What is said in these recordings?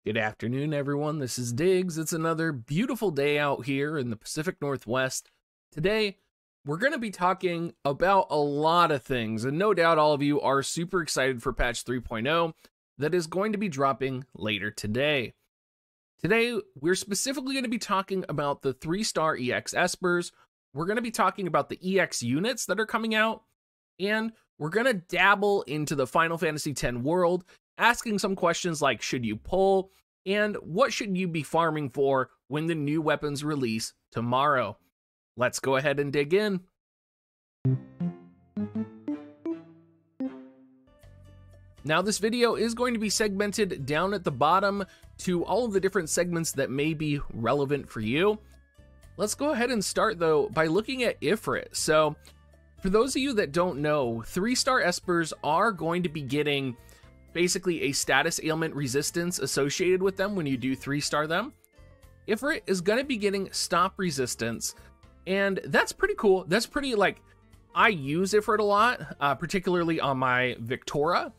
Good afternoon, everyone. This is Diggs. It's another beautiful day out here in the Pacific Northwest. Today, we're going to be talking about a lot of things, and no doubt all of you are super excited for patch 3.0 that is going to be dropping later today. Today, we're specifically going to be talking about the 3-star EX Espers. We're going to be talking about the EX units that are coming out, and we're going to dabble into the Final Fantasy X world, asking some questions like, should you pull, and what should you be farming for when the new weapons release tomorrow? Let's go ahead and dig in. Now, this video is going to be segmented down at the bottom to all of the different segments that may be relevant for you. Let's go ahead and start, though, by looking at Ifrit. So, for those of you that don't know, 3-star Espers are going to be getting basically a status ailment resistance associated with them when you do 3-star them. Ifrit is going to be getting stop resistance, and that's pretty cool. That's pretty, I use Ifrit a lot, particularly on my Victora.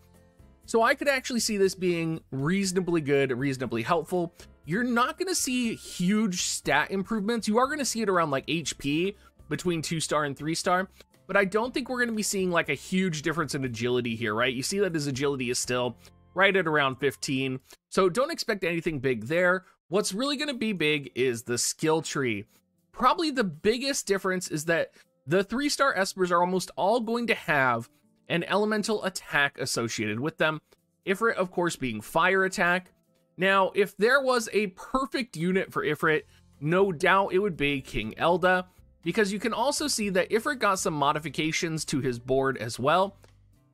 So I could actually see this being reasonably good, reasonably helpful. You're not going to see huge stat improvements. You are going to see it around like HP between 2-star and 3-star. But I don't think we're going to be seeing like a huge difference in agility here, right? You see that his agility is still right at around 15. So don't expect anything big there. What's really going to be big is the skill tree. Probably the biggest difference is that the 3-star Espers are almost all going to have an elemental attack associated with them. Ifrit, of course, being fire attack. Now, if there was a perfect unit for Ifrit, no doubt it would be King Elda, because you can also see that Ifrit got some modifications to his board as well.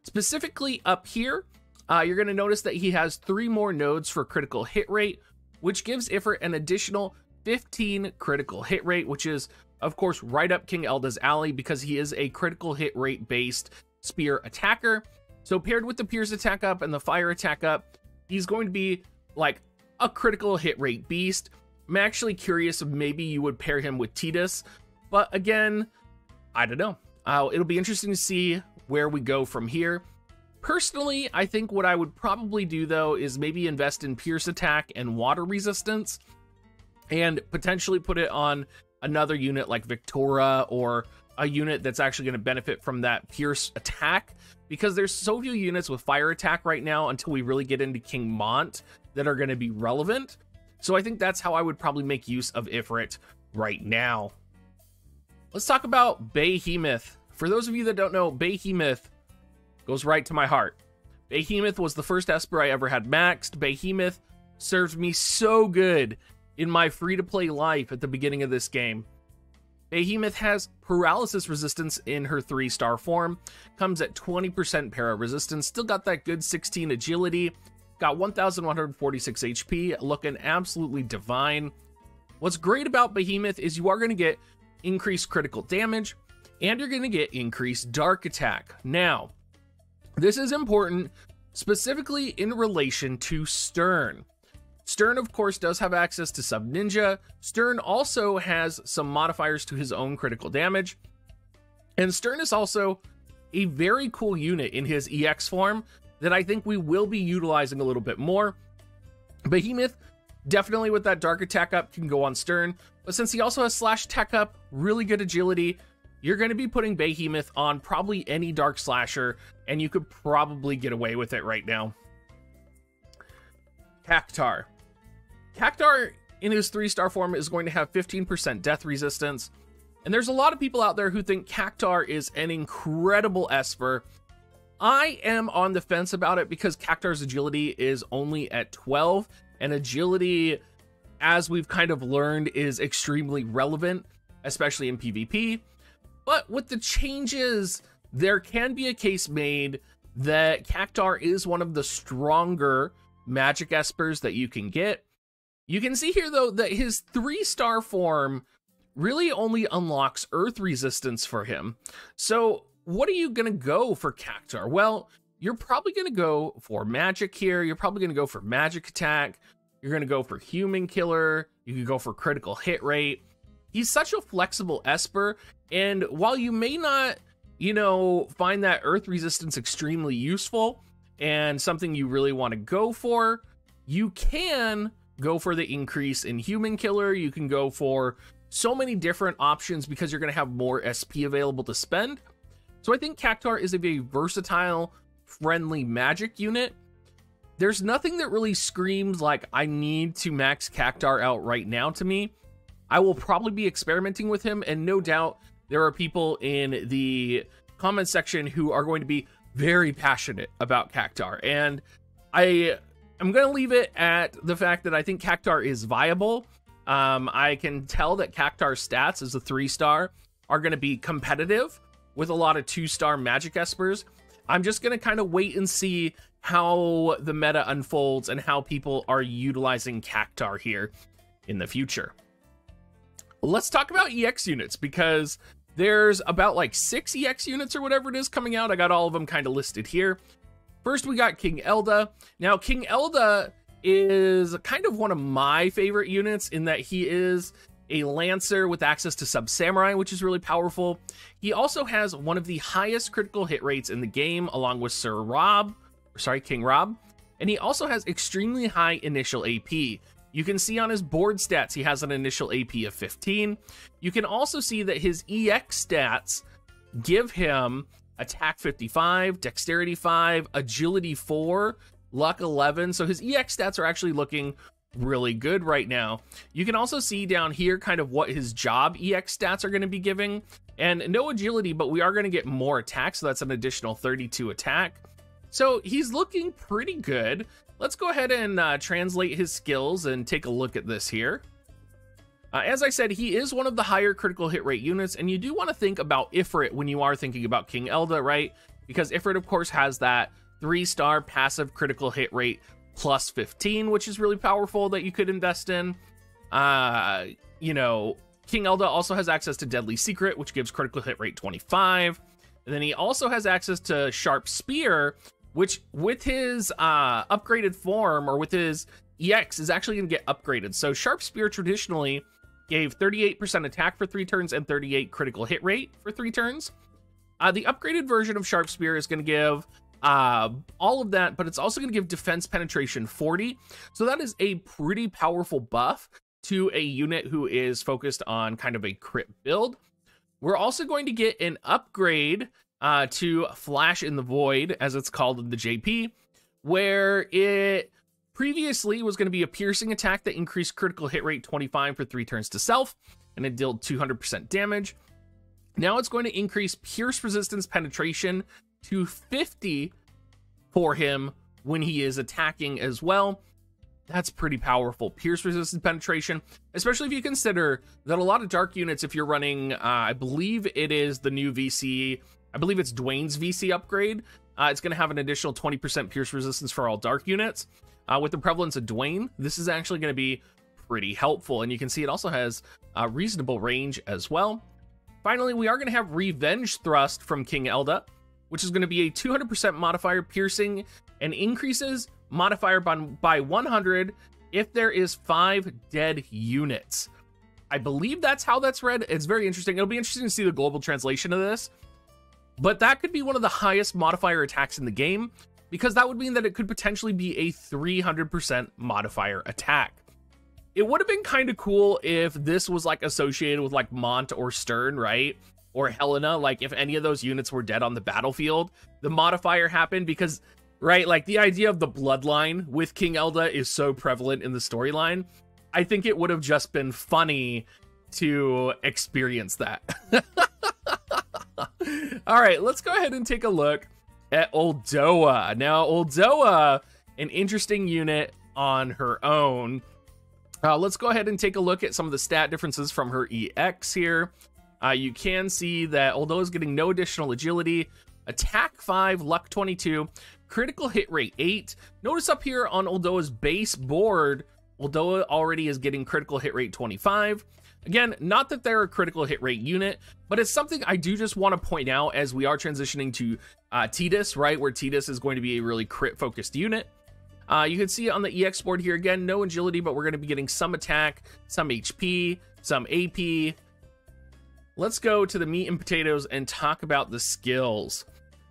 Specifically up here, you're going to notice that he has 3 more nodes for critical hit rate, which gives Ifrit an additional 15 critical hit rate, which is, of course, right up King Elda's alley because he is a critical hit rate based spear attacker. So paired with the Pierce attack up and the fire attack up, he's going to be like a critical hit rate beast. I'm actually curious if maybe you would pair him with Tidus. But again, I don't know. It'll be interesting to see where we go from here. Personally, I think what I would probably do, though, is maybe invest in Pierce Attack and Water Resistance, and potentially put it on another unit like Victora, or a unit that's actually going to benefit from that Pierce Attack, because there's so few units with Fire Attack right now until we really get into King Mont that are going to be relevant. So I think that's how I would probably make use of Ifrit right now. Let's talk about Behemoth. For those of you that don't know, Behemoth goes right to my heart. Behemoth was the first Esper I ever had maxed. Behemoth served me so good in my free-to-play life at the beginning of this game. Behemoth has paralysis resistance in her 3-star form, comes at 20% para resistance, still got that good 16 agility, got 1146 HP, looking absolutely divine. What's great about Behemoth is you are going to get increased critical damage, and you're going to get increased dark attack. Now, this is important specifically in relation to Stern. Stern, of course, does have access to Sub Ninja. Stern also has some modifiers to his own critical damage. And Stern is also a very cool unit in his EX form that I think we will be utilizing a little bit more. Behemoth, definitely with that dark attack up, can go on Stern. But since he also has slash attack up, really good agility, you're going to be putting Behemoth on probably any dark slasher, and you could probably get away with it right now. Taktar. Taktar in his 3-star form is going to have 15% death resistance. And there's a lot of people out there who think Taktar is an incredible Esper. I am on the fence about it because Taktar's agility is only at 12, and agility, as we've kind of learned, is extremely relevant, especially in PvP. But with the changes, there can be a case made that Taktar is one of the stronger magic Espers that you can get. You can see here, though, that his 3-star form really only unlocks earth resistance for him. So what are you going to go for Taktar? Well, you're probably going to go for magic here. You're probably going to go for magic attack. You're going to go for human killer. You could go for critical hit rate. He's such a flexible Esper, and while you may not, find that earth resistance extremely useful and something you really want to go for, you can go for the increase in human killer. You can go for so many different options because you're going to have more SP available to spend. So I think Taktar is a very versatile, friendly magic unit. There's nothing that really screams like I need to max Taktar out right now to me. I will probably be experimenting with him, and no doubt there are people in the comment section who are going to be very passionate about Taktar. And I'm going to leave it at the fact that I think Taktar is viable. I can tell that Taktar's stats as a 3-star are going to be competitive with a lot of 2-star magic espers. I'm just going to kind of wait and see how the meta unfolds and how people are utilizing Taktar here in the future. Let's talk about EX units, because there's about like 6 EX units or whatever it is coming out. I got all of them kind of listed here. First, we got King Elda. Now, King Elda is kind of one of my favorite units in that he is a Lancer with access to Sub Samurai, which is really powerful. He also has one of the highest critical hit rates in the game, along with King Rob. And he also has extremely high initial AP. You can see on his board stats, he has an initial AP of 15. You can also see that his EX stats give him attack 55, dexterity 5, agility 4, luck 11. So his EX stats are actually looking really good right now. You can also see down here kind of what his job EX stats are going to be giving. And no agility, but we are going to get more attack. So that's an additional 32 attack. So he's looking pretty good. Let's go ahead and translate his skills and take a look at this here. As I said, he is one of the higher critical hit rate units, and you do want to think about Ifrit when you are thinking about King Elda, right? Because Ifrit, of course, has that 3-star passive critical hit rate plus 15, which is really powerful that you could invest in. You know, King Elda also has access to Deadly Secret, which gives critical hit rate 25. And then he also has access to Sharp Spear, which with his upgraded form or with his EX is actually going to get upgraded. So Sharp Spear traditionally gave 38% attack for 3 turns and 38 critical hit rate for 3 turns. The upgraded version of Sharp Spear is going to give all of that, but it's also going to give defense penetration 40. So that is a pretty powerful buff to a unit who is focused on kind of a crit build. We're also going to get an upgrade to Flash in the Void, as it's called in the JP, where it previously was going to be a piercing attack that increased critical hit rate 25 for 3 turns to self, and it dealt 200% damage. Now it's going to increase pierce resistance penetration to 50 for him when he is attacking as well. That's pretty powerful. Pierce resistance penetration, especially if you consider that a lot of dark units, if you're running, I believe it is the new VC, I believe it's Dwayne's VC upgrade, it's going to have an additional 20% pierce resistance for all dark units. With the prevalence of Dwayne, this is actually going to be pretty helpful, and you can see it also has a reasonable range as well. Finally, we are going to have Revenge Thrust from King Elda, which is going to be a 200% modifier piercing and increases modifier by 100 if there is 5 dead units. I believe that's how that's read. It's very interesting. It'll be interesting to see the global translation of this, but that could be one of the highest modifier attacks in the game, because that would mean that it could potentially be a 300% modifier attack. It would have been kind of cool if this was like associated with like Mont or Stern, right? Or Helena, like if any of those units were dead on the battlefield, the modifier happened, because, right, like the idea of the bloodline with King Elda is so prevalent in the storyline. I think it would have just been funny to experience that. All right, let's go ahead and take a look at Aldoa. Now, Aldoa, an interesting unit on her own. Let's go ahead and take a look at some of the stat differences from her EX here. You can see that Aldoa is getting no additional agility, attack 5, luck 22, critical hit rate 8. Notice up here on Aldoa's base board, Aldoa already is getting critical hit rate 25. Again, not that they're a critical hit rate unit, but it's something I do just want to point out as we are transitioning to Tmrs, right, where Tmrs is going to be a really crit-focused unit. You can see on the EX board here, again, no agility, but we're going to be getting some attack, some HP, some AP. Let's go to the meat and potatoes and talk about the skills.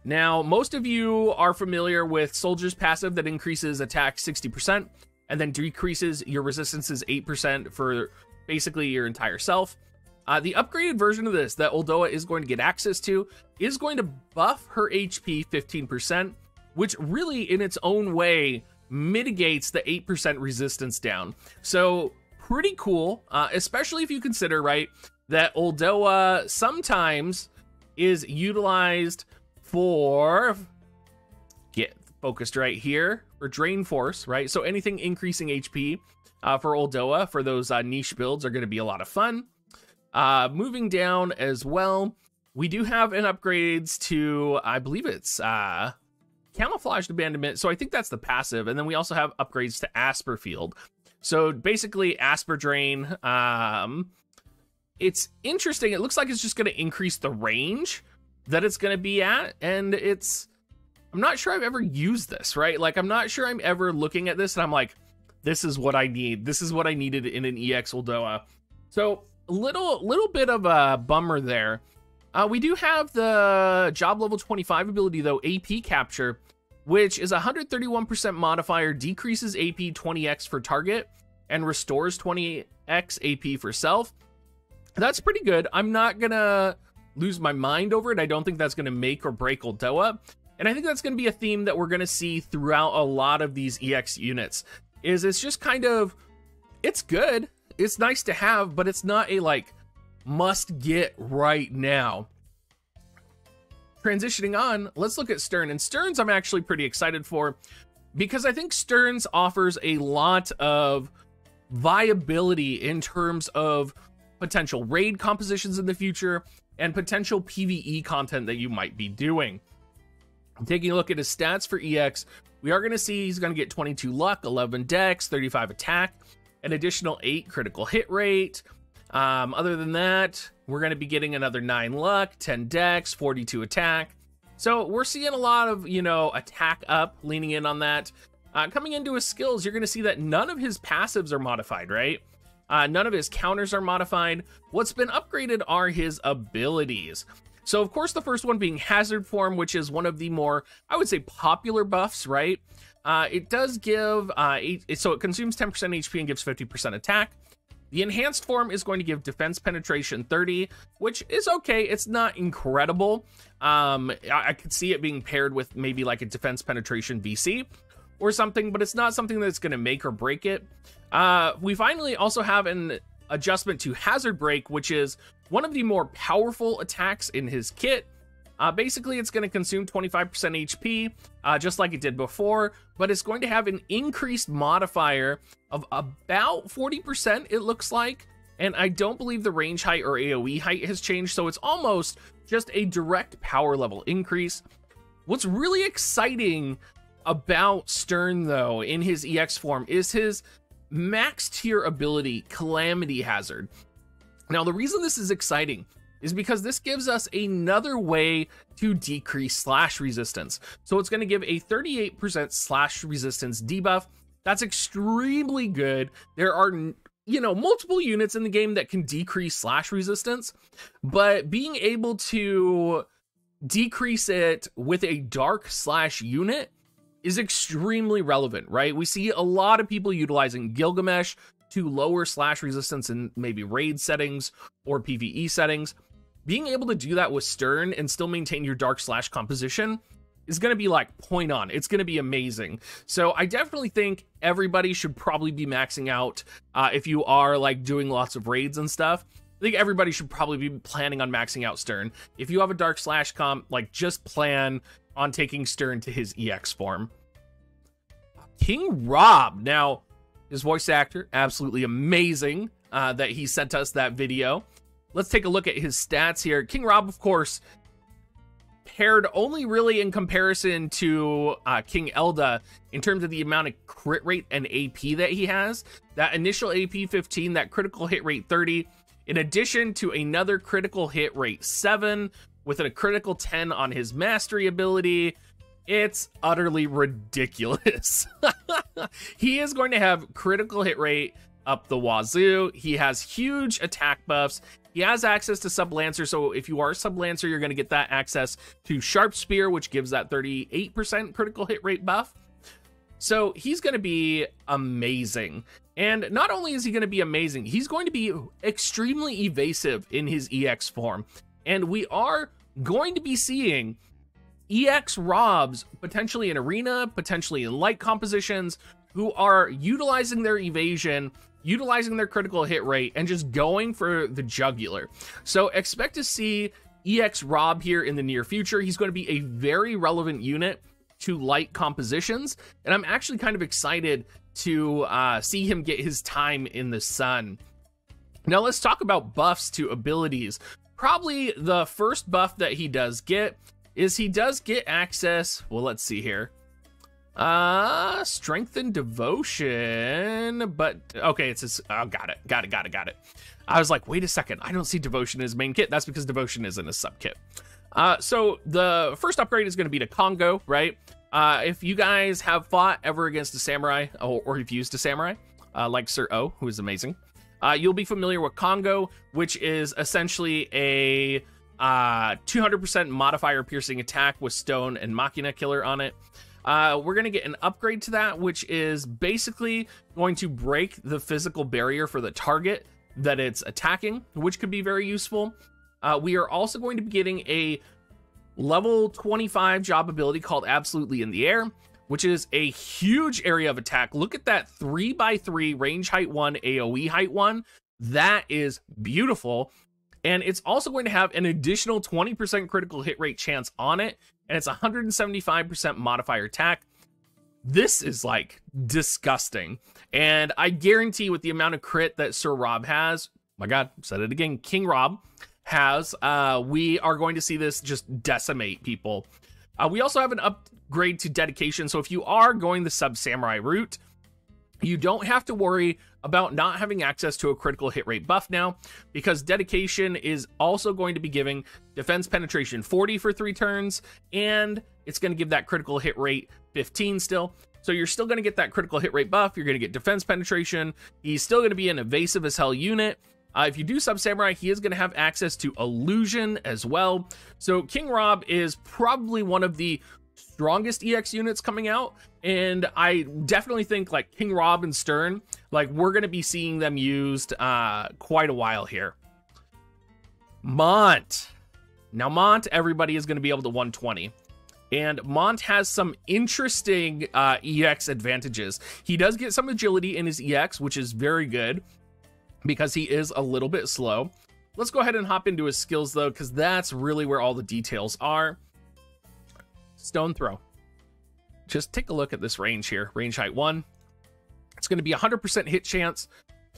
Now, most of you are familiar with Soldier's passive that increases attack 60%. and then decreases your resistances 8% for basically your entire self. The upgraded version of this that Aldoa is going to get access to is going to buff her HP 15%, which really in its own way mitigates the 8% resistance down. So pretty cool, especially if you consider, right, that Aldoa sometimes is utilized for, get focused right here, for Drain Force, right? So anything increasing HP for Aldoa for those niche builds are going to be a lot of fun. Moving down as well, we do have an upgrades to, I believe it's Camouflaged Abandonment, so I think that's the passive, and then we also have upgrades to Asper Field. So basically Asper Drain, it's interesting, it looks like it's just going to increase the range that it's going to be at, and I'm not sure I've ever used this, right? Like, I'm not sure I'm ever looking at this and I'm like, this is what I need, this is what I needed in an EX Aldoa. So a little bit of a bummer there. We do have the job level 25 ability though, AP Capture, which is a 131% modifier, decreases AP 20x for target, and restores 20x AP for self. That's pretty good. I'm not gonna lose my mind over it. I don't think that's gonna make or break Aldoa. And I think that's gonna be a theme that we're gonna see throughout a lot of these EX units. It's just kind of, it's good. It's nice to have, but it's not a like must get right now. Transitioning on, let's look at Stern. And Sterns I'm actually pretty excited for, because I think Sterns offers a lot of viability in terms of potential raid compositions in the future and potential PvE content that you might be doing. Taking a look at his stats for EX, we are going to see he's going to get 22 luck, 11 dex, 35 attack, an additional 8 critical hit rate. Other than that, we're going to be getting another 9 luck, 10 dex, 42 attack. So we're seeing a lot of, you know, attack up, leaning in on that. Coming into his skills, you're going to see that none of his passives are modified, right? None of his counters are modified. What's been upgraded are his abilities. So of course, the first one being Hazard Form, which is one of the more, I would say, popular buffs, right? It does give, so it consumes 10% HP and gives 50% attack. The enhanced form is going to give defense penetration 30, which is okay. It's not incredible. I could see it being paired with maybe like a defense penetration VC or something, but it's not something that's going to make or break it. We finally also have an adjustment to Hazard Break, which is one of the more powerful attacks in his kit. Basically, it's going to consume 25% HP, just like it did before, but it's going to have an increased modifier of about 40%, it looks like. And I don't believe the range height or AoE height has changed, so it's almost just a direct power level increase. What's really exciting about Stern, though, in his EX form is his max tier ability, Calamity Hazard. Now, the reason this is exciting is because this gives us another way to decrease slash resistance. So it's going to give a 38% slash resistance debuff. That's extremely good. There are, you know, multiple units in the game that can decrease slash resistance, but being able to decrease it with a dark slash unit is extremely relevant, right? We see a lot of people utilizing Gilgamesh to lower slash resistance in maybe raid settings or PvE settings. Being able to do that with Stern and still maintain your dark slash composition is going to be like point on. It's going to be amazing. So I definitely think everybody should probably be maxing out if you are like doing lots of raids and stuff. I think everybody should probably be planning on maxing out Stern. If you have a dark slash comp, like just plan on taking Stern to his EX form. King Rob. Now, his voice actor, absolutely amazing that he sent us that video. Let's take a look at his stats here. King Rob, of course, paired only really in comparison to King Elda in terms of the amount of crit rate and AP that he has. That initial AP 15, that critical hit rate 30, in addition to another critical hit rate 7 with a critical 10 on his mastery ability. It's utterly ridiculous. He is going to have critical hit rate up the wazoo. He has huge attack buffs. He has access to Sub Lancer, so if you are Sub Lancer, you're going to get that access to Sharp Spear, which gives that 38% critical hit rate buff. So he's going to be amazing. And not only is he going to be amazing, he's going to be extremely evasive in his EX form. And we are going to be seeing EX Robs potentially in arena, potentially in light compositions, who are utilizing their evasion, utilizing their critical hit rate, and just going for the jugular. So expect to see EX Rob here in the near future. He's going to be a very relevant unit to light compositions, and I'm actually kind of excited to see him get his time in the sun. Now let's talk about buffs to abilities. Probably the first buff that he does get is he does get access, well, let's see here. Strength and Devotion, but okay, it's his, oh, got it. I was like, wait a second, I don't see Devotion in his main kit. That's because Devotion isn't a sub kit. So the first upgrade is going to be to Congo, right? If you guys have fought ever against a samurai, or you've used a samurai, like Sir O, who is amazing, you'll be familiar with Congo, which is essentially a 200% modifier piercing attack with Stone and Machina Killer on it. We're going to get an upgrade to that, which is basically going to break the physical barrier for the target that it's attacking, which could be very useful. We are also going to be getting a level 25 job ability called Absolutely in the Air, which is a huge area of attack. Look at that 3x3 range height 1, AoE height 1. That is beautiful. And it's also going to have an additional 20% critical hit rate chance on it, and it's 175% modifier attack. This is like disgusting. And I guarantee with the amount of crit that Sir Rob has, my God, said it again, King Rob has, we are going to see this just decimate people. We also have an upgrade to Dedication. So if you are going the sub samurai route, you don't have to worry about not having access to a critical hit rate buff now, because Dedication is also going to be giving defense penetration 40 for 3 turns, and it's going to give that critical hit rate 15 still. So you're still going to get that critical hit rate buff. You're going to get defense penetration. He's still going to be an evasive as hell unit. If you do sub samurai, he is going to have access to illusion as well. So King Rob is probably one of the strongest EX units coming out, and I definitely think like King Rob and Stern, like we're going to be seeing them used quite a while here. Mont. Now Mont, everybody is going to be able to 120. And Mont has some interesting EX advantages. He does get some agility in his EX, which is very good, because he is a little bit slow. Let's go ahead and hop into his skills though, because that's really where all the details are. Stone Throw. Just take a look at this range here. Range height 1. It's going to be 100% hit chance.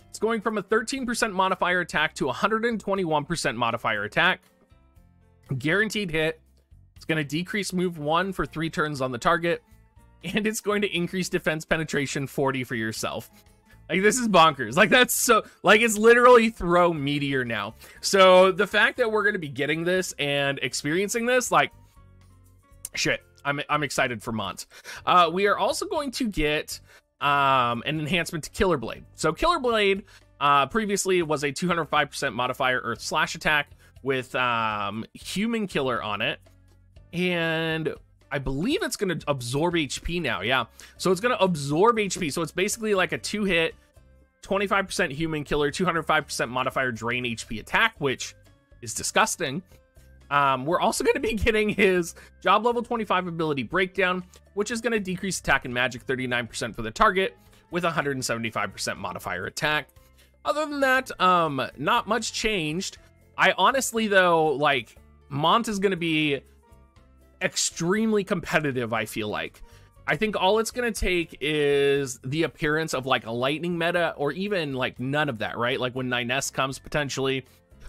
It's going from a 13% modifier attack to 121% modifier attack. Guaranteed hit. It's going to decrease move 1 for 3 turns on the target. And it's going to increase defense penetration 40 for yourself. Like, this is bonkers. Like, that's so, like, it's literally throw meteor now. So the fact that we're going to be getting this and experiencing this, like, shit, I'm excited for Mont. We are also going to get an enhancement to Killer Blade. So Killer Blade previously was a 205% modifier Earth Slash attack with Human Killer on it. And I believe it's going to absorb HP now. Yeah. So it's going to absorb HP. So it's basically like a 2-hit, 25% Human Killer, 205% modifier drain HP attack, which is disgusting. We're also going to be getting his job level 25 ability Breakdown, which is going to decrease attack and magic 39% for the target with 175% modifier attack. Other than that, not much changed. I honestly, though, like, Mont is going to be extremely competitive, I feel like. I think all it's going to take is the appearance of, like, a lightning meta, or even, like, none of that, right? Like, when 9S comes, potentially.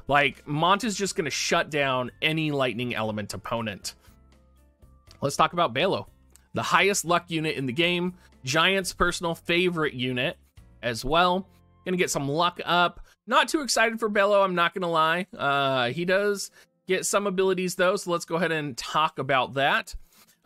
Like, Mont is just going to shut down any lightning element opponent. Let's talk about Balo. The highest luck unit in the game. Giant's personal favorite unit as well. Going to get some luck up. Not too excited for Balo, I'm not going to lie. He does get some abilities, though, so let's go ahead and talk about that.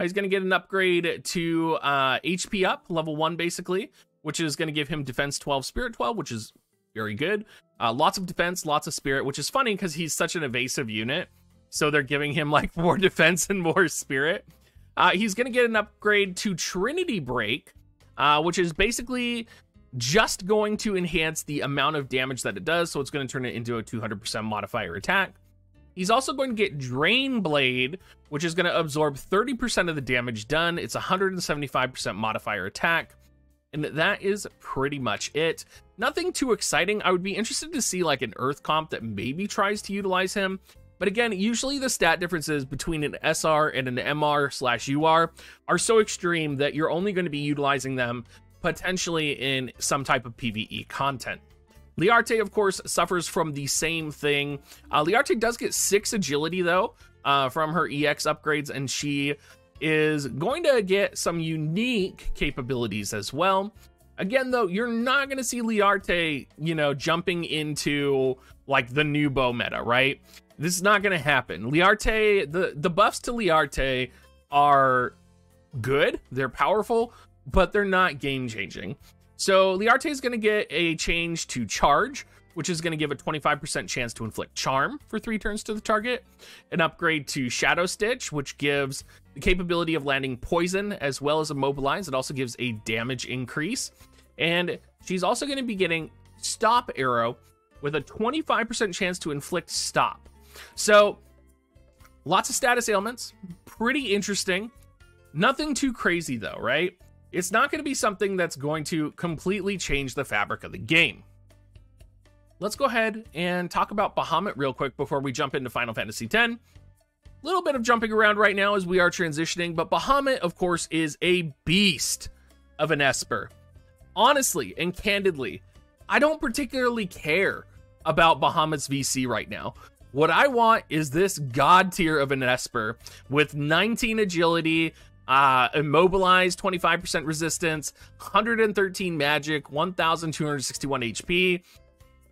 He's going to get an upgrade to HP up, level 1, basically, which is going to give him Defense 12, Spirit 12, which is very good. Lots of defense, lots of spirit, which is funny because he's such an evasive unit. So they're giving him like more defense and more spirit. He's going to get an upgrade to Trinity Break, which is basically just going to enhance the amount of damage that it does, so it's going to turn it into a 200% modifier attack. He's also going to get Drain Blade, which is going to absorb 30% of the damage done. It's a 175% modifier attack, and that is pretty much it. Nothing too exciting. I would be interested to see like an Earth comp that maybe tries to utilize him. But again, usually the stat differences between an SR and an MR/UR are so extreme that you're only going to be utilizing them potentially in some type of PvE content. Liarte, of course, suffers from the same thing. Liarte does get 6 agility, though, from her EX upgrades, and she is going to get some unique capabilities as well. Again, though, you're not going to see Liarte, you know, jumping into, like, the new bow meta, right? This is not going to happen. Liarte, the buffs to Liarte are good, they're powerful, but they're not game-changing. So Liarte is going to get a change to Charge, which is going to give a 25% chance to inflict Charm for 3 turns to the target. An upgrade to Shadow Stitch, which gives the capability of landing Poison as well as Immobilize. It also gives a damage increase. And she's also going to be getting Stop Arrow with a 25% chance to inflict Stop. So lots of status ailments, pretty interesting. Nothing too crazy though, right? It's not going to be something that's going to completely change the fabric of the game. Let's go ahead and talk about Bahamut real quick before we jump into Final Fantasy X. Little bit of jumping around right now as we are transitioning, but Bahamut, of course, is a beast of an Esper. Honestly and candidly, I don't particularly care about Bahamut's VC right now. What I want is this god tier of an Esper with 19 agility, immobilized, 25% resistance, 113 magic, 1261 HP.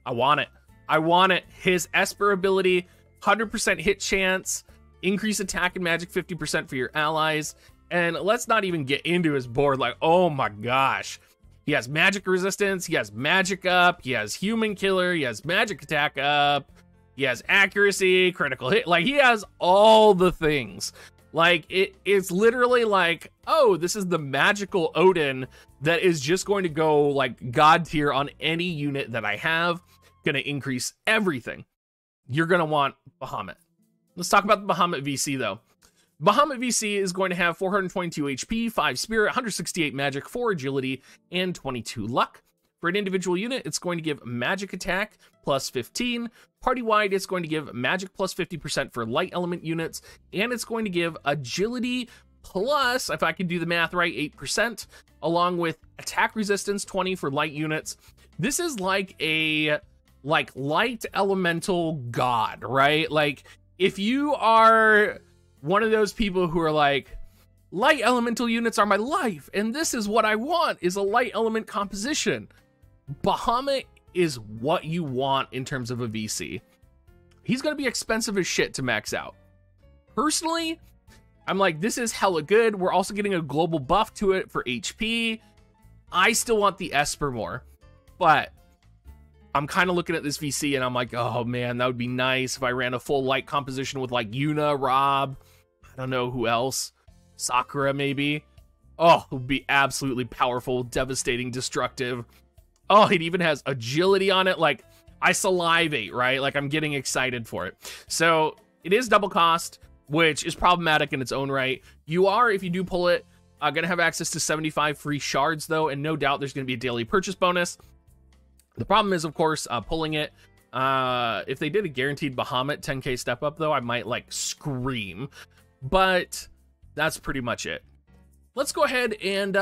I want it. I want it. His Esper ability, 100% hit chance, increase attack and magic 50% for your allies. And let's not even get into his board. Like, oh my gosh. He has magic resistance, he has magic up, he has human killer, he has magic attack up, he has accuracy, critical hit. Like, he has all the things. Like, it's literally like, oh, this is the magical Odin that is just going to go, like, god tier on any unit that I have. Gonna increase everything. You're gonna want Bahamut. Let's talk about the Bahamut VC, though. Bahamut VC is going to have 422 HP, 5 Spirit, 168 Magic, 4 Agility, and 22 Luck. For an individual unit, it's going to give Magic Attack plus 15. Party-wide, it's going to give Magic plus 50% for light element units, and it's going to give Agility plus, if I can do the math right, 8%, along with Attack Resistance 20 for light units. This is like a, light elemental god, right? Like, if you are one of those people who are like, light elemental units are my life, and this is what I want, is a light element composition. Bahamut is what you want in terms of a VC. He's going to be expensive as shit to max out. Personally, I'm like, this is hella good. We're also getting a global buff to it for HP. I still want the Esper more, but I'm kind of looking at this VC and I'm like, oh man, that would be nice if I ran a full light composition with like Yuna, Rob, I don't know who else, Sakura maybe. Oh, it would be absolutely powerful, devastating, destructive. Oh, it even has agility on it. Like, I salivate, right? Like, I'm getting excited for it. So it is double cost, which is problematic in its own right. You are, if you do pull it, gonna have access to 75 free shards though, and no doubt there's gonna be a daily purchase bonus. The problem is, of course, pulling it. If they did a guaranteed Bahamut 10k step up though, I might like scream, but that's pretty much it. Let's go ahead and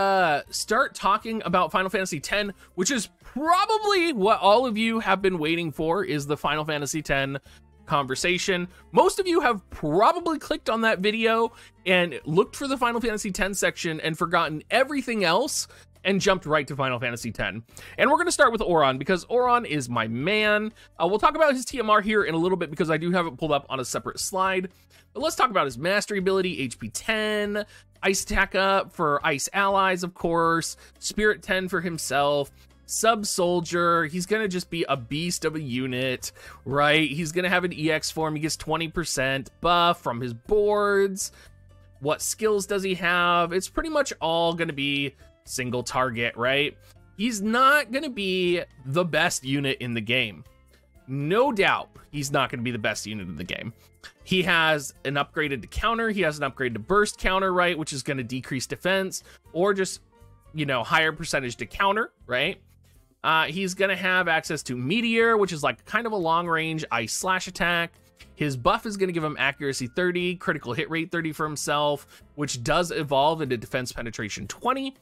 start talking about Final Fantasy X, which is probably what all of you have been waiting for, is the Final Fantasy X conversation. Most of you have probably clicked on that video and looked for the Final Fantasy X section and forgotten everything else and jumped right to Final Fantasy X. And we're going to start with Auron, because Auron is my man. We'll talk about his TMR here in a little bit, because I do have it pulled up on a separate slide. But let's talk about his mastery ability, HP 10, Ice attack up for Ice allies, of course, Spirit 10 for himself, Sub Soldier. He's going to just be a beast of a unit, right? He's going to have an EX form. He gets 20% buff from his boards. What skills does he have? It's pretty much all going to be single target, right? He's not going to be the best unit in the game. No doubt he's not going to be the best unit in the game. He has an upgraded to counter. He has an upgrade to burst counter, right? Which is going to decrease defense, or just, you know, higher percentage to counter, right? He's going to have access to Meteor, which is like kind of a long range ice slash attack. His buff is going to give him accuracy 30, critical hit rate 30 for himself, which does evolve into defense penetration 20.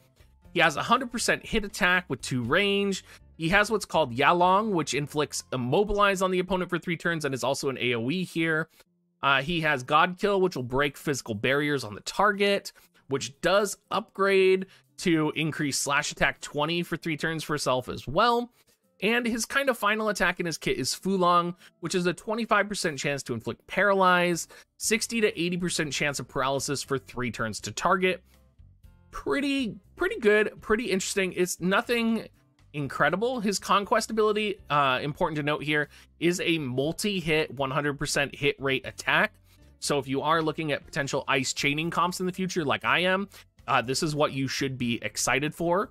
He has 100% hit attack with 2 range. He has what's called Yalong, which inflicts immobilize on the opponent for 3 turns and is also an AoE here. He has God Kill, which will break physical barriers on the target, which does upgrade to increase slash attack 20 for 3 turns for himself as well. And his kind of final attack in his kit is Fulong, which is a 25% chance to inflict paralyze, 60 to 80% chance of paralysis for 3 turns to target. Pretty good, pretty interesting. It's nothing incredible. His conquest ability, important to note here, is a multi-hit 100% hit rate attack. So if you are looking at potential ice chaining comps in the future like I am, this is what you should be excited for.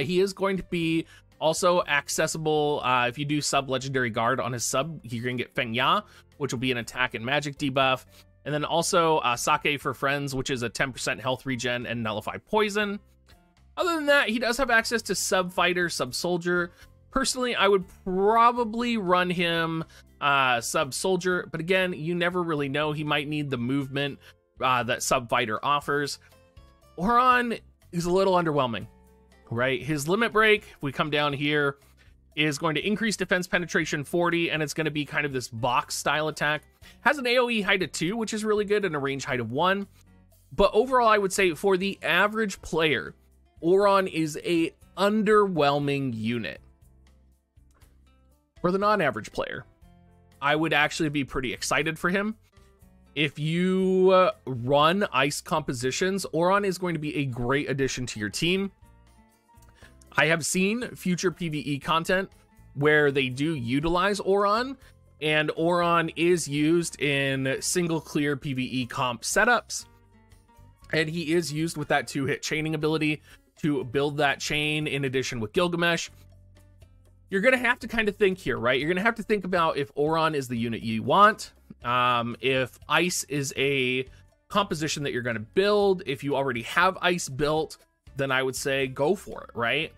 He is going to be also accessible if you do sub legendary guard on his sub. You're gonna get Feng Ya, which will be an attack and magic debuff, and then also Sake for Friends, which is a 10% health regen and nullify poison. Other than that, he does have access to sub fighter, sub soldier. Personally, I would probably run him sub soldier, but again, you never really know. He might need the movement that sub fighter offers. Auron is a little underwhelming, right? His limit break, if we come down here, is going to increase defense penetration 40, and it's going to be kind of this box style attack. Has an AoE height of 2, which is really good, and a range height of 1. But overall, I would say for the average player, Auron is a underwhelming unit. For the non-average player, I would actually be pretty excited for him. If you run ice compositions, Auron is going to be a great addition to your team. I have seen future PvE content where they do utilize Auron, and Auron is used in single clear PvE comp setups, and he is used with that 2-hit chaining ability to build that chain in addition with Gilgamesh. You're going to have to kind of think here, right? You're going to have to think about if Auron is the unit you want, if ice is a composition that you're going to build. If you already have ice built, then I would say go for it, right?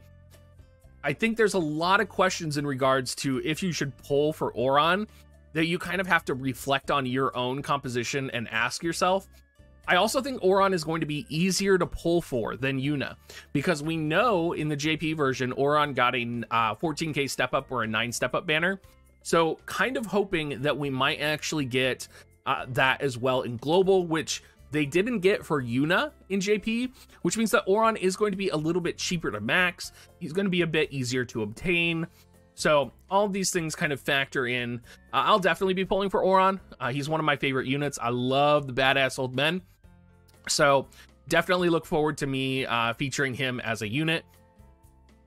I think there's a lot of questions in regards to if you should pull for Auron that you kind of have to reflect on your own composition and ask yourself. I also think Auron is going to be easier to pull for than Yuna, because we know in the JP version, Auron got a 14k step up or a 9 step up banner. So kind of hoping that we might actually get that as well in global, which they didn't get for Yuna in JP, which means that Auron is going to be a little bit cheaper to max. He's going to be a bit easier to obtain. So all of these things kind of factor in. I'll definitely be pulling for Auron. He's one of my favorite units. I love the badass old men. So definitely look forward to me featuring him as a unit.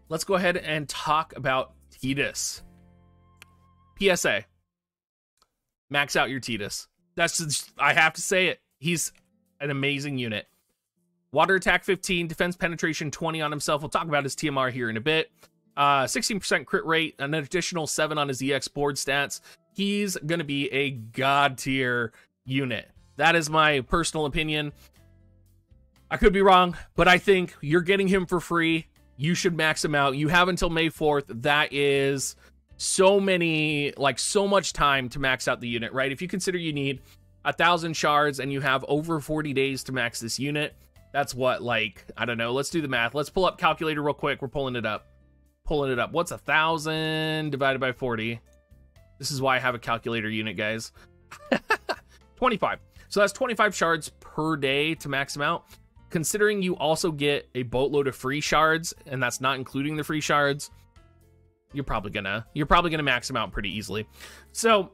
Let's go ahead and talk about Tidus. PSA. Max out your Tidus. That's just, I have to say it. He's an amazing unit. Water attack 15, defense penetration 20 on himself. We'll talk about his TMR here in a bit. 16% crit rate, an additional 7 on his EX board stats. He's going to be a god tier unit. That is my personal opinion. I could be wrong, but I think you're getting him for free. You should max him out. You have until May 4th. That is so much time to max out the unit, right? If you consider you need 1,000 shards and you have over 40 days to max this unit, that's what, like, I don't know. Let's do the math. Let's pull up calculator real quick. We're pulling it up. What's 1,000 divided by 40? This is why I have a calculator unit, guys. 25. So that's 25 shards per day to max them out. Considering you also get a boatload of free shards, and that's not including the free shards, you're probably gonna max him out pretty easily. So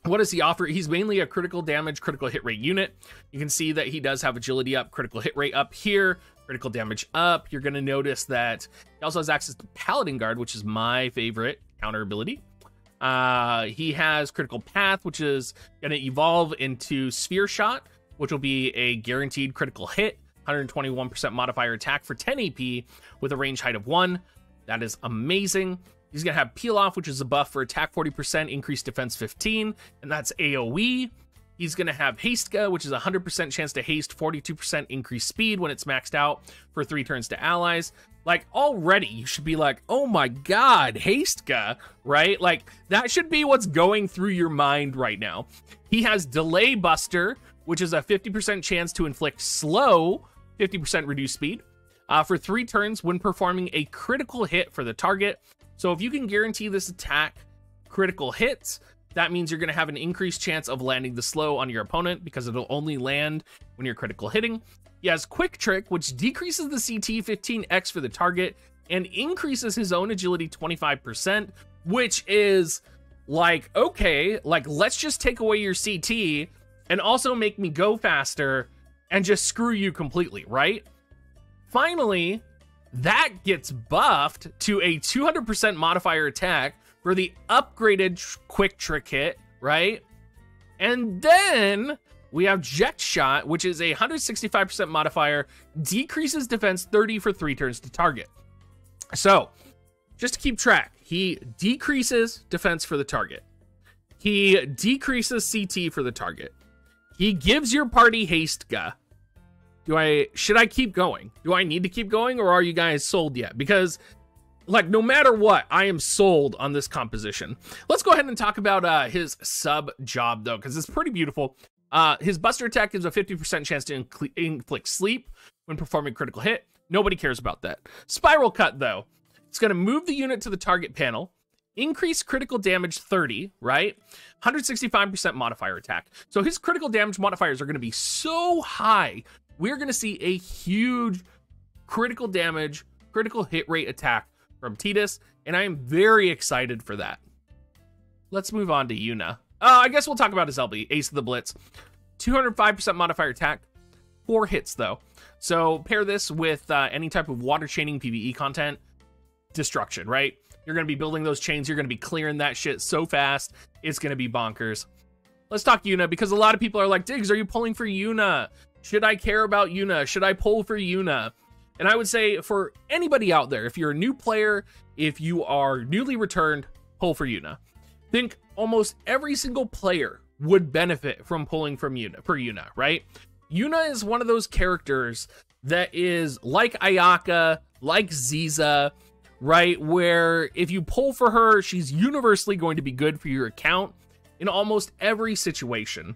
what does he offer? He's mainly a critical damage, critical hit rate unit. You can see that he does have agility up, critical hit rate up here, critical damage up. You're gonna notice that he also has access to Paladin Guard, which is my favorite counter ability. He has critical path, which is gonna evolve into Sphere Shot, which will be a guaranteed critical hit. 121% modifier attack for 10 AP with a range height of 1. That is amazing. He's going to have Peel Off, which is a buff for attack 40%, increased defense 15, and that's AoE. He's going to have Hastka, which is a 100% chance to haste, 42% increased speed when it's maxed out for 3 turns to allies. Like, already, you should be like, oh my god, Hastka, right? Like, that should be what's going through your mind right now. He has Delay Buster, which is a 50% chance to inflict slow, 50% reduced speed, for 3 turns when performing a critical hit for the target. So if you can guarantee this attack critical hits, that means you're going to have an increased chance of landing the slow on your opponent because it'll only land when you're critical hitting. He has Quick Trick, which decreases the CT 15x for the target and increases his own agility 25%, which is like, okay, like, let's just take away your CT and also make me go faster and just screw you completely, right? Finally, that gets buffed to a 200% modifier attack for the upgraded Quick Trick hit, right? And then we have Jet Shot, which is a 165% modifier, decreases defense 30 for 3 turns to target. So, just to keep track, he decreases defense for the target. He decreases CT for the target. He gives your party Hastka. Should I keep going? Do I need to keep going, or are you guys sold yet? Because, like, no matter what, I am sold on this composition. Let's go ahead and talk about his sub job, though, because it's pretty beautiful. His Buster attack gives a 50% chance to inflict sleep when performing critical hit. Nobody cares about that. Spiral Cut, though, it's going to move the unit to the target panel, increase critical damage 30, right? 165% modifier attack. So his critical damage modifiers are going to be so high, we're going to see a huge critical damage, critical hit rate attack from Tmrs, and I am very excited for that. Let's move on to Yuna. I guess we'll talk about his LB, Ace of the Blitz. 205% modifier attack, 4 hits though. So pair this with any type of water chaining PvE content, destruction, right? You're going to be building those chains, you're going to be clearing that shit so fast, it's going to be bonkers. Let's talk Yuna, because a lot of people are like, Diggs, are you pulling for Yuna? Should I care about Yuna? Should I pull for Yuna? And I would say for anybody out there, if you're a new player, if you are newly returned, pull for Yuna. Think almost every single player would benefit from pulling from Yuna, right? Yuna is one of those characters that is like Ayaka, like Ziza, right? Where if you pull for her, she's universally going to be good for your account in almost every situation.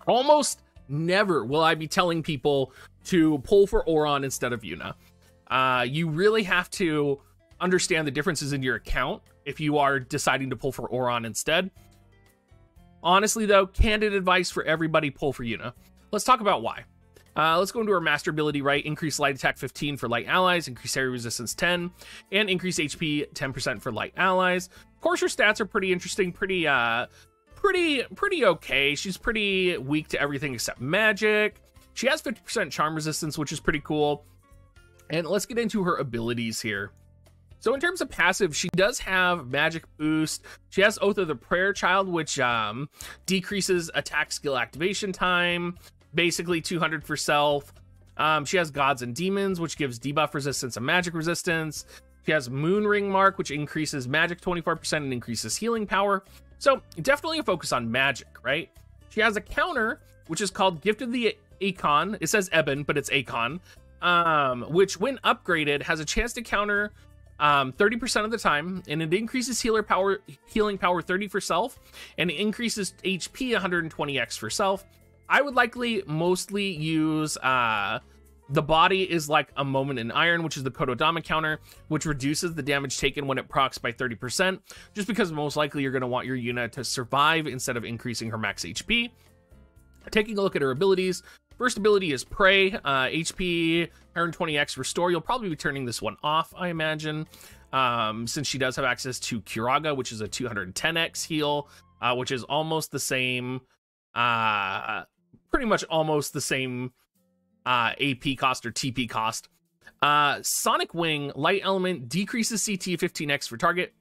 Almost never will I be telling people to pull for Auron instead of Yuna. You really have to understand the differences in your account if you are deciding to pull for Auron instead. Honestly, though, candid advice for everybody, pull for Yuna. Let's talk about why. Let's go into our master ability, right? Increase light attack 15 for light allies, increase area resistance 10, and increase HP 10% for light allies. Of course, her stats are pretty interesting, pretty okay. She's pretty weak to everything except magic. She has 50% charm resistance, which is pretty cool. And let's get into her abilities here. So in terms of passive, she does have magic boost. She has Oath of the Prayer Child, which decreases attack skill activation time, basically 200 for self. She has Gods and Demons, which gives debuff resistance and magic resistance. She has Moon Ring Mark, which increases magic 24% and increases healing power. So definitely a focus on magic, right? She has a counter, which is called Gift of the Acon. It says Eben, but it's Acon, which when upgraded has a chance to counter 30% of the time, and it increases healing power 30 for self, and it increases HP 120x for self. I would likely mostly use the body is like a Moment in Iron, which is the Kododama counter, which reduces the damage taken when it procs by 30%, just because most likely you're going to want your Yuna to survive instead of increasing her max HP. Taking a look at her abilities, first ability is Prey, HP 120x restore. You'll probably be turning this one off, I imagine, since she does have access to Kiraga, which is a 210x heal, which is almost the same, pretty much almost the same AP cost or TP cost. Sonic Wing, light element, decreases CT 15x for target.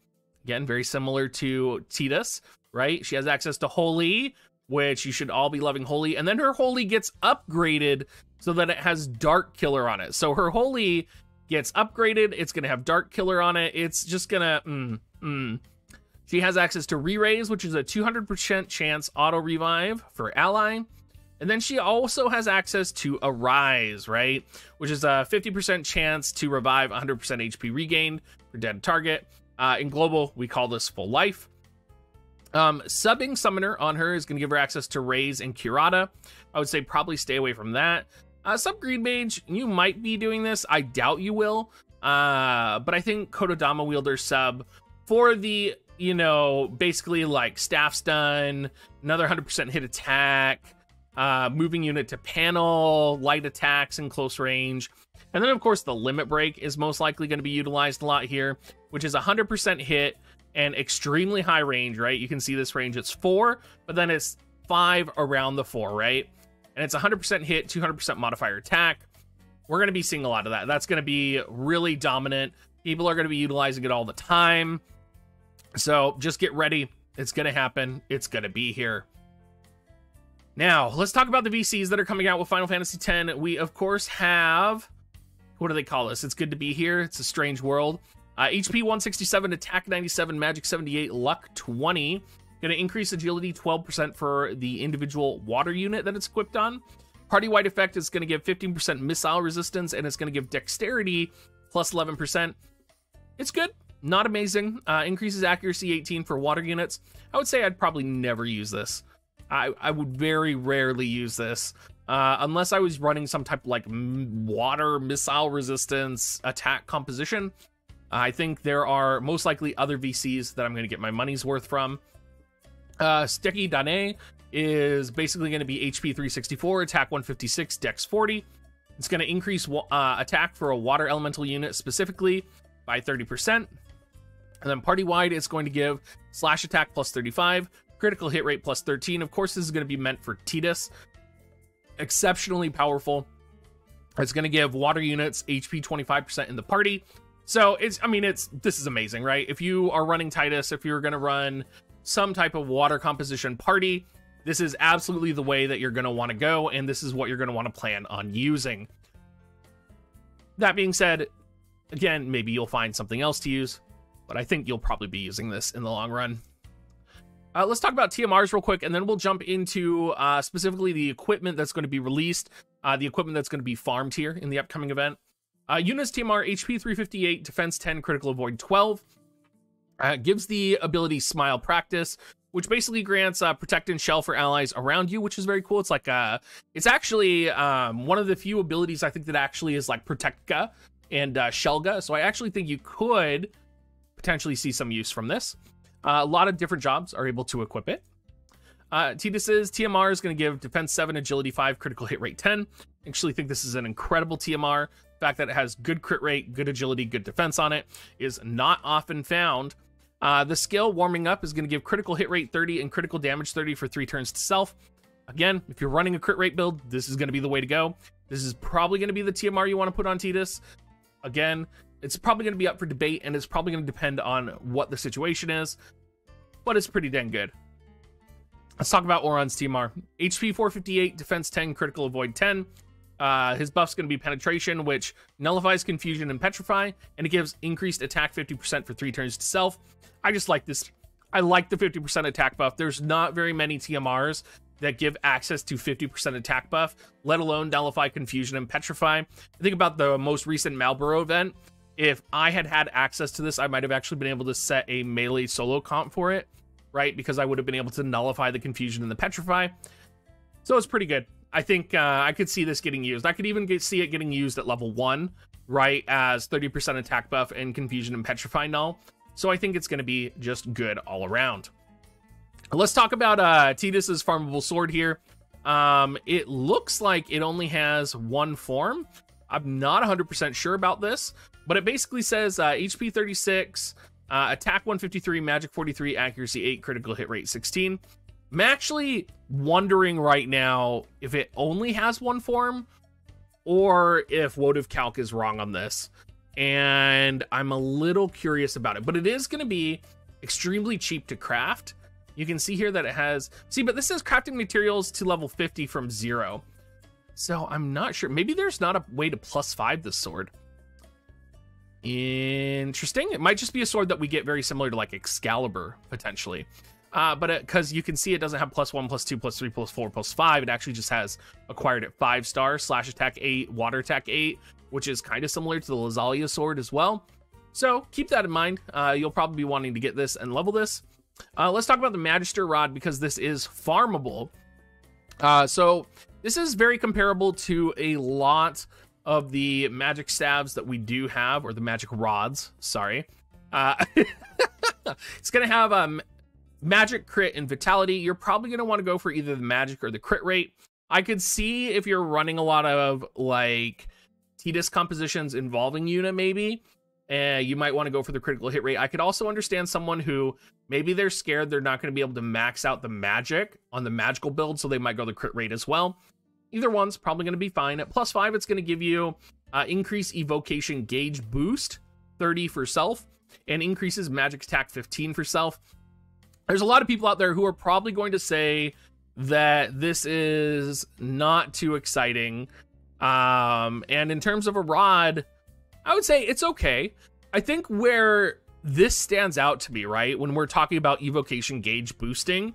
Again, very similar to Tmrs, right? She has access to Holy, which you should all be loving Holy. And then her Holy gets upgraded so that it has Dark Killer on it. So her Holy gets upgraded. It's going to have Dark Killer on it. It's just going to... She has access to Re-Raise, which is a 200% chance auto revive for ally. And then she also has access to Arise, right? Which is a 50% chance to revive 100% HP regained for dead target. In global, we call this full life. Subbing Summoner on her is going to give her access to Raise and Curata. I would say probably stay away from that. Sub Green Mage, you might be doing this. I doubt you will. But I think Kododama Wielder sub for the, you know, basically like staff stun, another 100% hit attack, moving unit to panel, light attacks in close range. And then, of course, the Limit Break is most likely going to be utilized a lot here, which is 100% hit and extremely high range, right? You can see this range, it's 4, but then it's 5 around the 4, right? And it's 100% hit, 200% modifier attack. We're going to be seeing a lot of that. That's going to be really dominant. People are going to be utilizing it all the time. So just get ready. It's going to happen. It's going to be here. Now, let's talk about the VCs that are coming out with Final Fantasy X. We, of course, have... What do they call this? It's good to be here. It's a strange world. HP 167, Attack 97, Magic 78, Luck 20. Going to increase agility 12% for the individual water unit that it's equipped on. Party-wide effect is going to give 15% missile resistance, and it's going to give dexterity plus 11%. It's good. Not amazing. Increases accuracy 18 for water units. I would say I'd probably never use this. I would very rarely use this. Unless I was running some type of like water missile resistance attack composition. I think there are most likely other VCs that I'm going to get my money's worth from. Sticky Dane is basically going to be HP 364, attack 156, dex 40. It's going to increase attack for a water elemental unit specifically by 30%. And then party-wide, it's going to give slash attack plus 35, critical hit rate plus 13. Of course, this is going to be meant for Tidus. Exceptionally powerful. It's going to give water units HP 25% in the party. So this is amazing, right? If you are running Tidus, if you're going to run some type of water composition party, this is absolutely the way that you're going to want to go, and this is what you're going to want to plan on using. That being said, again, maybe you'll find something else to use, but I think you'll probably be using this in the long run. Let's talk about TMRs real quick, and then we'll jump into specifically the equipment that's going to be released, the equipment that's going to be farmed here in the upcoming event. Yuna's TMR, HP 358, Defense 10, Critical Avoid 12. Gives the ability Smile Practice, which basically grants Protect and Shell for allies around you, which is very cool. It's like it's actually one of the few abilities I think that actually is like Protectka and Shelga. So I actually think you could potentially see some use from this. A lot of different jobs are able to equip it. Tidus's TMR is going to give Defense 7, Agility 5, Critical Hit Rate 10. I actually think this is an incredible TMR. The fact that it has good crit rate, good agility, good defense on it is not often found. The skill Warming Up is going to give critical hit rate 30 and critical damage 30 for 3 turns to self. Again, if you're running a crit rate build, this is going to be the way to go. This is probably going to be the TMR you want to put on Tidus. Again, it's probably going to be up for debate, and it's probably going to depend on what the situation is, but it's pretty dang good. Let's talk about Auron's TMR. HP 458, Defense 10, Critical Avoid 10. His buff's going to be Penetration, which nullifies Confusion and Petrify, and it gives increased attack 50% for 3 turns to self. I just like this. I like the 50% attack buff. There's not very many TMRs that give access to 50% attack buff, let alone nullify Confusion and Petrify. Think about the most recent Malboro event. If I had had access to this, I might have actually been able to set a melee solo comp for it, right? Because I would have been able to nullify the Confusion and the Petrify. So it's pretty good. I think I could see this getting used. I could even see it getting used at level 1, right, as 30% attack buff and Confusion and Petrify null. So I think it's going to be just good all around. Let's talk about Tidus's farmable sword here. It looks like it only has one form. I'm not 100% sure about this, but it basically says HP 36, attack 153, magic 43, accuracy 8, critical hit rate 16. I'm actually wondering right now if it only has one form or if WoTV Calc is wrong on this. And I'm a little curious about it, but it is going to be extremely cheap to craft. You can see here that it has, see, but this says crafting materials to level 50 from 0. So I'm not sure. Maybe there's not a way to +5 this sword. Interesting. It might just be a sword that we get very similar to like Excalibur, potentially. But because you can see it doesn't have +1, +2, +3, +4, +5. It actually just has acquired at 5 stars, slash attack 8, water attack 8, which is kind of similar to the Lazalia sword as well. So keep that in mind. You'll probably be wanting to get this and level this. Let's talk about the Magister Rod, because this is farmable. So this is very comparable to a lot of the magic staves that we do have, or the magic rods, sorry. It's going to have magic, crit, and vitality. You're probably going to want to go for either the magic or the crit rate. I could see if you're running a lot of like Tidus compositions involving Yuna, maybe, you might want to go for the critical hit rate. I could also understand someone who maybe they're scared they're not going to be able to max out the magic on the magical build, so they might go the crit rate as well. Either one's probably going to be fine. At +5, it's going to give you increase evocation gauge boost 30 for self, and increases magic attack 15 for self. There's a lot of people out there who are probably going to say that this is not too exciting. And in terms of a rod, I would say it's okay. I think where this stands out to me, right, when we're talking about evocation gauge boosting,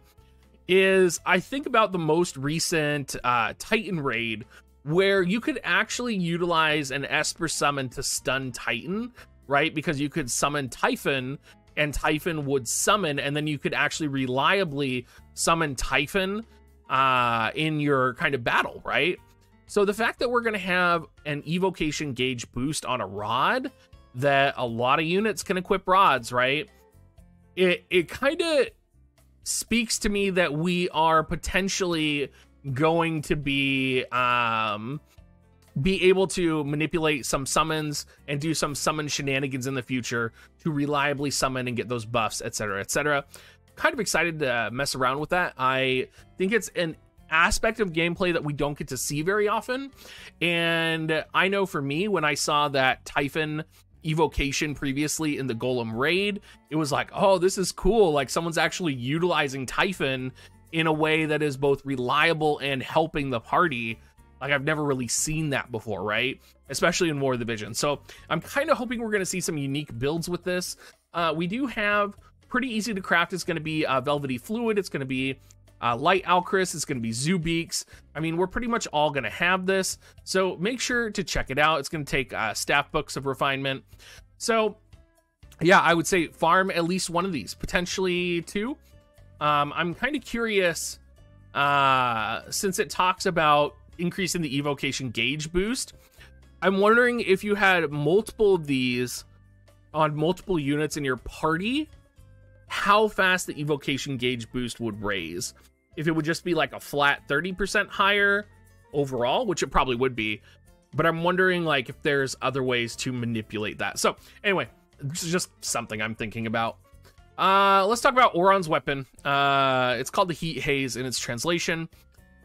is I think about the most recent Titan raid, where you could actually utilize an Esper summon to stun Titan, right? Because you could summon Typhon, and Typhon would summon, and then you could actually reliably summon Typhon in your kind of battle, right? So the fact that we're going to have an evocation gauge boost on a rod, that a lot of units can equip rods, right? It kind of speaks to me that we are potentially going to be able to manipulate some summons and do some summon shenanigans in the future to reliably summon and get those buffs, etc., etc. Kind of excited to mess around with that. I think it's an aspect of gameplay that we don't get to see very often, and I know for me, when I saw that Typhon evocation previously in the Golem raid, it was like, oh, this is cool, like someone's actually utilizing Typhon in a way that is both reliable and helping the party. Like, I've never really seen that before, right? Especially in War of the Vision. So I'm kind of hoping we're going to see some unique builds with this. We do have pretty easy to craft. It's going to be Velvety Fluid. It's going to be Light Alchris. It's going to be Zoobeaks. I mean, we're pretty much all going to have this. So make sure to check it out. It's going to take staff books of refinement. So yeah, I would say farm at least one of these, potentially two. I'm kind of curious, since it talks about increasing the evocation gauge boost, I'm wondering if you had multiple of these on multiple units in your party, how fast the evocation gauge boost would raise. If it would just be like a flat 30% higher overall, which it probably would be, but I'm wondering like if there's other ways to manipulate that. So anyway, this is just something I'm thinking about. Let's talk about Auron's weapon. It's called the Heat Haze in its translation.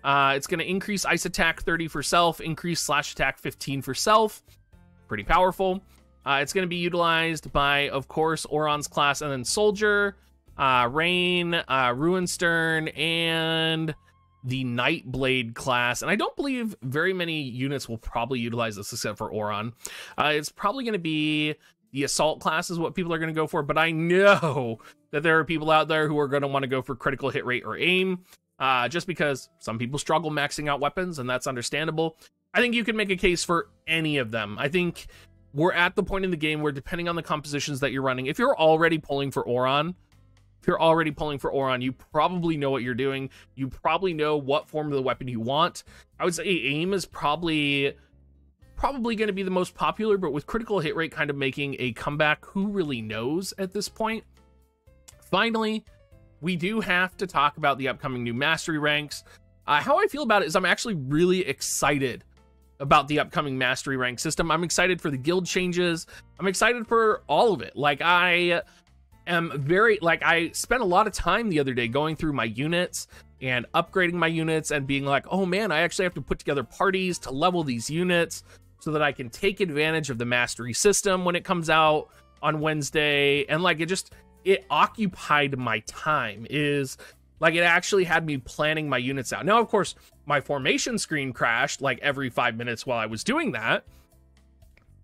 It's going to increase ice attack 30 for self, increase slash attack 15 for self. Pretty powerful. It's going to be utilized by, of course, Auron's class and then Soldier, Rain, Ruinstern, and the Nightblade class. And I don't believe very many units will probably utilize this except for Auron. It's probably going to be the Assault class is what people are going to go for, but I know that there are people out there who are going to want to go for critical hit rate or aim. Just because some people struggle maxing out weapons, and that's understandable. I think you can make a case for any of them. I think we're at the point in the game where, depending on the compositions that you're running, if you're already pulling for Auron, you probably know what you're doing. You probably know what form of the weapon you want. I would say aim is probably going to be the most popular, but with critical hit rate kind of making a comeback, who really knows at this point? Finally, we do have to talk about the upcoming new mastery ranks. How I feel about it is I'm actually really excited about the upcoming mastery rank system. I'm excited for the guild changes. I'm excited for all of it. Like, I spent a lot of time the other day going through my units and upgrading my units and being like, oh man, I actually have to put together parties to level these units so that I can take advantage of the mastery system when it comes out on Wednesday. And like, it occupied my time. Is like, it actually had me planning my units out. Now, of course, my formation screen crashed like every 5 minutes while I was doing that,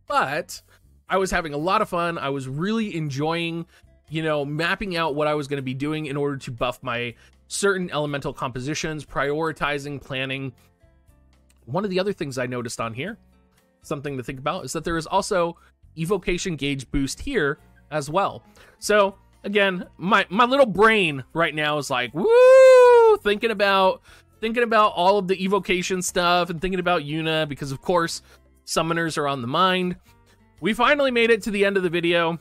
but I was having a lot of fun. I was really enjoying, you know, mapping out what I was going to be doing in order to buff my certain elemental compositions, prioritizing, planning. One of the other things I noticed on here, something to think about, is that there is also evocation gauge boost here as well. So again, my little brain right now is like, woo, thinking about all of the evocation stuff and thinking about Yuna, because of course summoners are on the mind. We finally made it to the end of the video.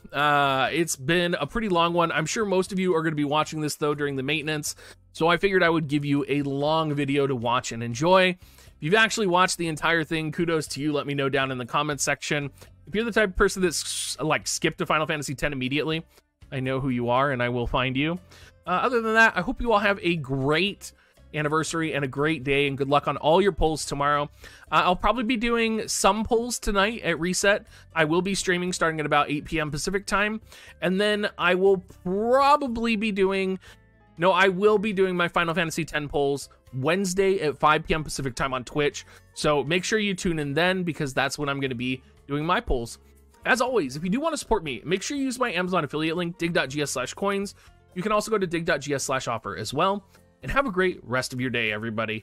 It's been a pretty long one. I'm sure most of you are going to be watching this though during the maintenance, so I figured I would give you a long video to watch and enjoy. If you've actually watched the entire thing, kudos to you. Let me know down in the comments section. If you're the type of person that's like skipped to Final Fantasy X immediately, I know who you are and I will find you. Other than that, I hope you all have a great anniversary and a great day, and good luck on all your polls tomorrow. I'll probably be doing some polls tonight at Reset. I will be streaming starting at about 8 p.m. Pacific time, and then I will probably be doing... No, I will be doing my Final Fantasy X polls Wednesday at 5 p.m. Pacific time on Twitch, so make sure you tune in then, because that's when I'm going to be doing my polls. As always, if you do want to support me, make sure you use my Amazon affiliate link, dig.gs/coins. You can also go to dig.gs/offer as well. And have a great rest of your day, everybody.